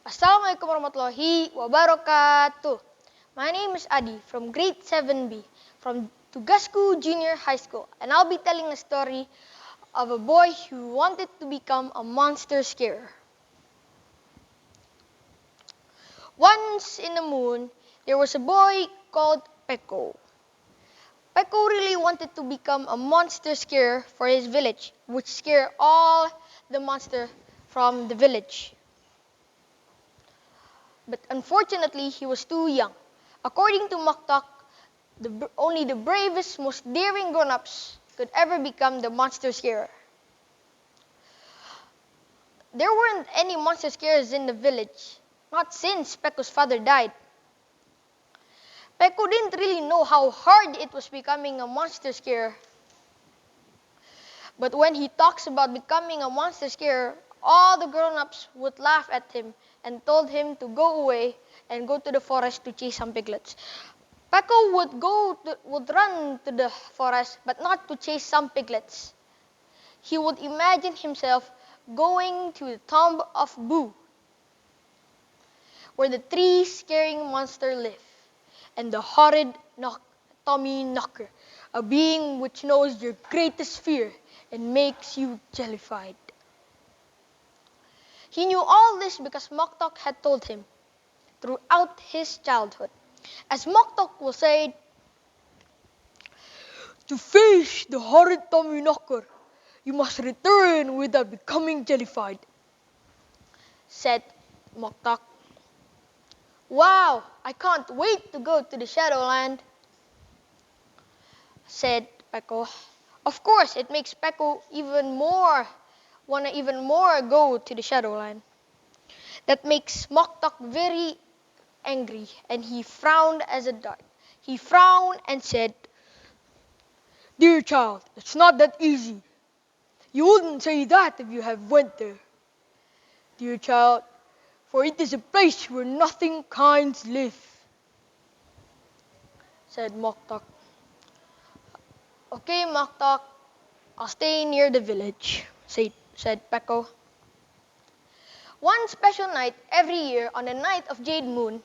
Assalamualaikum warahmatullahi wabarakatuh. My name is Adi from grade 7B from Tugasku Junior High School, and I'll be telling a story of a boy who wanted to become a monster scarer. Once in the moon, there was a boy called Peko. Peko really wanted to become a monster scarer for his village, which scare all the monsters from the village. But unfortunately, he was too young. According to Maktak, only the bravest, most daring grown-ups could ever become the monster scarer. There weren't any monster scarers in the village, not since Peko's father died. Peko didn't really know how hard it was becoming a monster scarer. But when he talks about becoming a monster scarer, all the grown-ups would laugh at him and told him to go away and go to the forest to chase some piglets. Peko would run to the forest, but not to chase some piglets. He would imagine himself going to the tomb of Boo, where the three scaring monsters live, and the horrid Tommy Knocker, a being which knows your greatest fear and makes you jellified. He knew all this because Moktok had told him throughout his childhood. As Moktok will say, to face the horrid Tommy Knocker, you must return without becoming jellified, said Moktok. Wow, I can't wait to go to the Shadowland, said Peko. Of course, it makes Peko want to even more go to the Shadowland. That makes Moktok very angry, and he frowned as a dart. He frowned and said, Dear child, it's not that easy. You wouldn't say that if you have went there. Dear child, for it is a place where nothing kinds live, said Moktok. Okay, Moktok, I'll stay near the village, said Peko. One special night every year on the night of Jade Moon,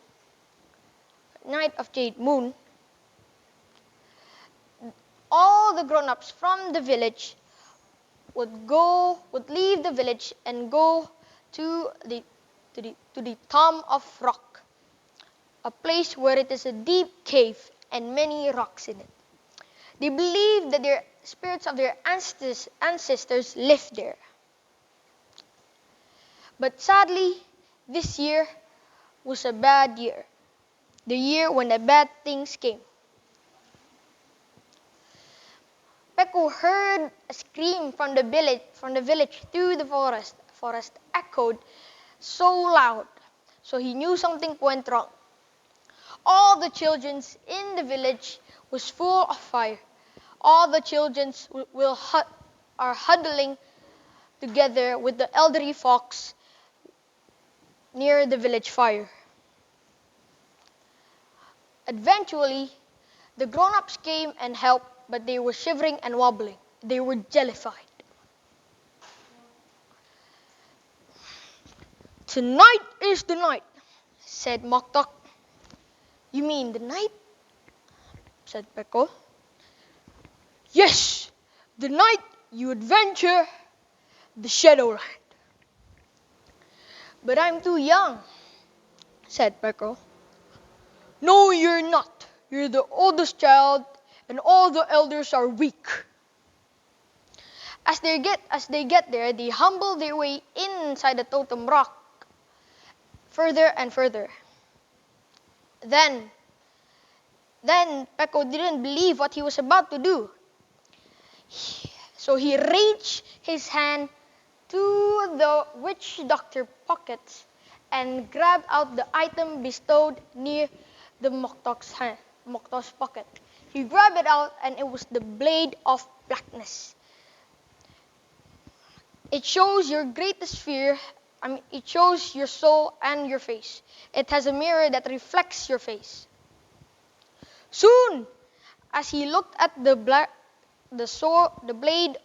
all the grown-ups from the village would leave the village and go to the Tomb of Rock, a place where it is a deep cave and many rocks in it. They believe that the spirits of their ancestors live there. But sadly, this year was a bad year. The year when the bad things came. Peko heard a scream from the village through the forest. The forest echoed so loud, so he knew something went wrong. All the children in the village was full of fire. All the children are huddling together with the elderly fox near the village fire. Eventually, the grown-ups came and helped, but they were shivering and wobbling. They were jellified. Tonight is the night, said Moktok. You mean the night? Said Peko. Yes, the night you adventure the Shadowland. But I'm too young, said Peko. No, you're not. You're the oldest child, and all the elders are weak. As they get there, they humble their way inside the totem rock further and further. Then Peko didn't believe what he was about to do. So he reached his hand to the witch doctor pockets and grabbed out the item bestowed near the Moktok's pocket. He grabbed it out, and it was the blade of blackness. It shows your greatest fear. It shows your soul and your face. It has a mirror that reflects your face. Soon, as he looked at the blade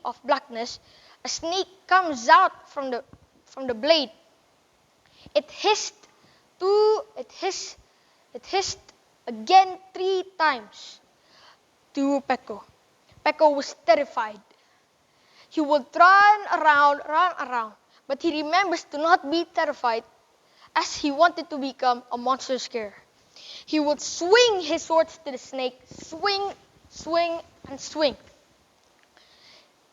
of blackness, a snake comes out from the blade. It hissed 2, it hissed again 3 times to Peko. Peko was terrified. He would run around, but he remembers to not be terrified as he wanted to become a monster scare. He would swing his swords to the snake, swing, swing, and swing.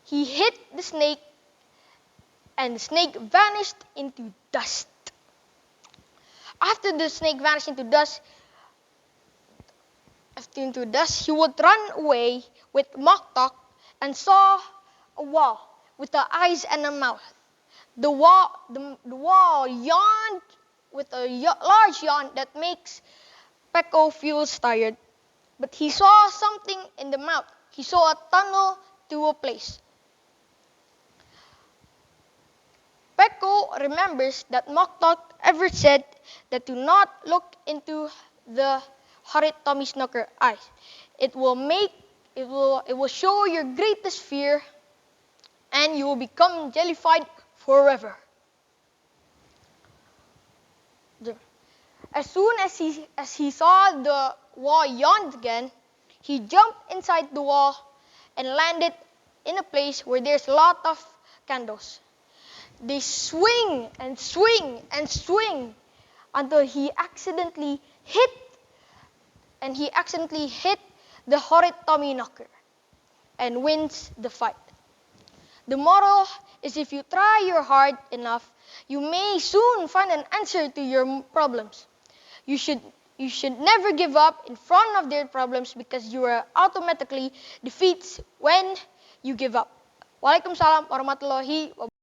He hit the snake, and the snake vanished into dust. After the snake vanished into dust, he would run away with Moktok and saw a wall with the eyes and a mouth. The wall yawned with a large yawn that makes Peko feels tired. But he saw something in the mouth. He saw a tunnel to a place. Peko remembers that Moktok ever said that do not look into the horrid Tommy Snooker eyes. It will show your greatest fear, and you will become jellified forever. As soon as he saw the wall yawned again, he jumped inside the wall and landed in a place where there's a lot of candles. They swing and swing and swing until he accidentally hit the horrid Tommy Knocker and wins the fight. The moral is if you try your hard enough, you may soon find an answer to your problems. You should never give up in front of their problems because you are automatically defeated when you give up. Waalaikumsalam warahmatullahi wabarakatuh.